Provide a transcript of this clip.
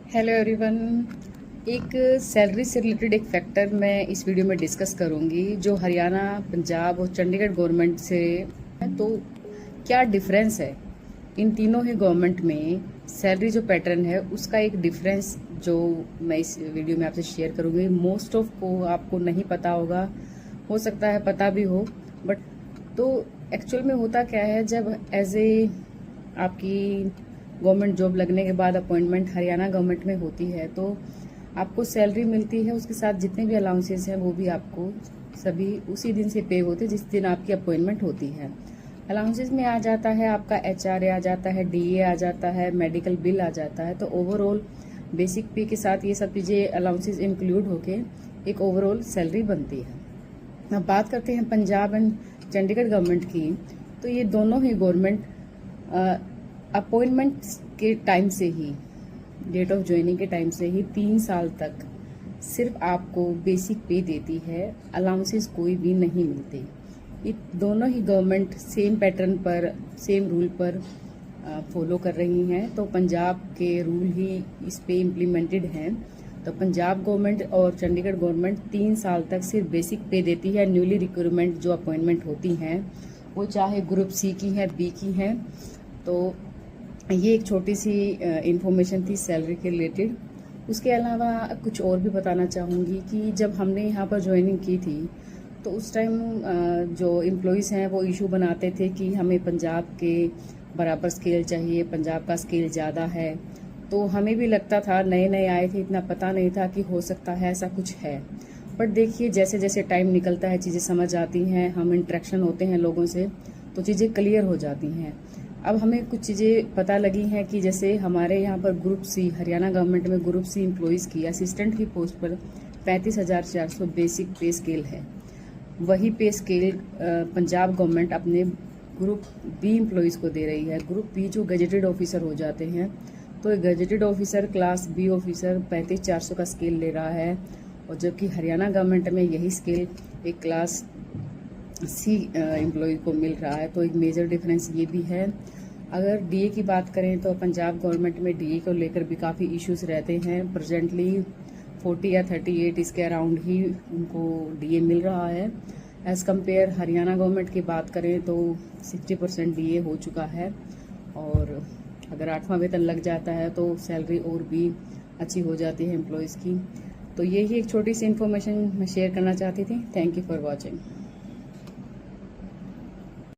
Hello everyone. एक salary से related एक फैक्टर मैं इस वीडियो में डिस्कस करूंगी जो हरियाणा, पंजाब और चंडीगढ़ गवर्नमेंट से है। तो क्या डिफरेंस है इन तीनों ही गवर्नमेंट में सैलरी जो पैटर्न है उसका एक डिफरेंस जो मैं इस वीडियो में आपसे शेयर करूंगी। मोस्ट ऑफ को आपको नहीं पता होगा, हो सकता है पता भी हो, बट तो एक्चुअल में होता क्या है, जब एज ए आपकी गवर्नमेंट जॉब लगने के बाद अपॉइंटमेंट हरियाणा गवर्नमेंट में होती है तो आपको सैलरी मिलती है, उसके साथ जितने भी अलाउंसेस हैं वो भी आपको सभी उसी दिन से पे होते हैं जिस दिन आपकी अपॉइंटमेंट होती है। अलाउंसेस में आ जाता है आपका एचआरए आ जाता है, डीए आ जाता है, मेडिकल बिल आ जाता है। तो ओवरऑल बेसिक पे के साथ ये सब चीज़ें अलाउंसेस इंक्लूड होके एक ओवरऑल सैलरी बनती है। अब बात करते हैं पंजाब एंड चंडीगढ़ गवर्नमेंट की। तो ये दोनों ही गवर्नमेंट अपॉइंटमेंट के टाइम से ही, डेट ऑफ ज्वाइनिंग के टाइम से ही 3 साल तक सिर्फ आपको बेसिक पे देती है, अलाउंसेस कोई भी नहीं मिलते। ये दोनों ही गवर्नमेंट सेम पैटर्न पर, सेम रूल पर फॉलो कर रही हैं। तो पंजाब के रूल ही इस पे इम्प्लीमेंटेड हैं। तो पंजाब गवर्नमेंट और चंडीगढ़ गवर्नमेंट 3 साल तक सिर्फ बेसिक पे देती है। न्यूली रिक्रूटमेंट जो अपॉइंटमेंट होती हैं वो चाहे ग्रुप सी की है, बी की हैं। तो ये एक छोटी सी इंफॉर्मेशन थी सैलरी के रिलेटेड। उसके अलावा कुछ और भी बताना चाहूँगी कि जब हमने यहाँ पर ज्वाइनिंग की थी तो उस टाइम जो एम्प्लॉयज़ हैं वो इशू बनाते थे कि हमें पंजाब के बराबर स्केल चाहिए, पंजाब का स्केल ज़्यादा है। तो हमें भी लगता था, नए नए आए थे, इतना पता नहीं था कि हो सकता है ऐसा कुछ है। बट देखिए जैसे जैसे टाइम निकलता है चीज़ें समझ आती हैं, हम इंटरेक्शन होते हैं लोगों से तो चीज़ें क्लियर हो जाती हैं। अब हमें कुछ चीज़ें पता लगी हैं कि जैसे हमारे यहाँ पर ग्रुप सी, हरियाणा गवर्नमेंट में ग्रुप सी एम्प्लॉयज़ की असिस्टेंट की पोस्ट पर 35,400 बेसिक पे स्केल है। वही पे स्केल पंजाब गवर्नमेंट अपने ग्रुप बी एम्प्लॉयज़ को दे रही है। ग्रुप बी जो गजेटेड ऑफिसर हो जाते हैं, तो gazetted officer class B officer 35,400 का स्केल ले रहा है, और जबकि हरियाणा गवर्नमेंट में यही स्केल एक क्लास सी एम्प्लॉय को मिल रहा है। तो एक मेजर डिफरेंस ये भी है। अगर डीए की बात करें तो पंजाब गवर्नमेंट में डीए को लेकर भी काफ़ी इश्यूज रहते हैं। प्रेजेंटली 40 या 38 इसके अराउंड ही उनको डीए मिल रहा है। एज़ कम्पेयर हरियाणा गवर्नमेंट की बात करें तो 60% डीए हो चुका है, और अगर 8वां वेतन लग जाता है तो सैलरी और भी अच्छी हो जाती है एम्प्लॉयज़ की। तो यही एक छोटी सी इन्फॉर्मेशन मैं शेयर करना चाहती थी। Thank you for watching.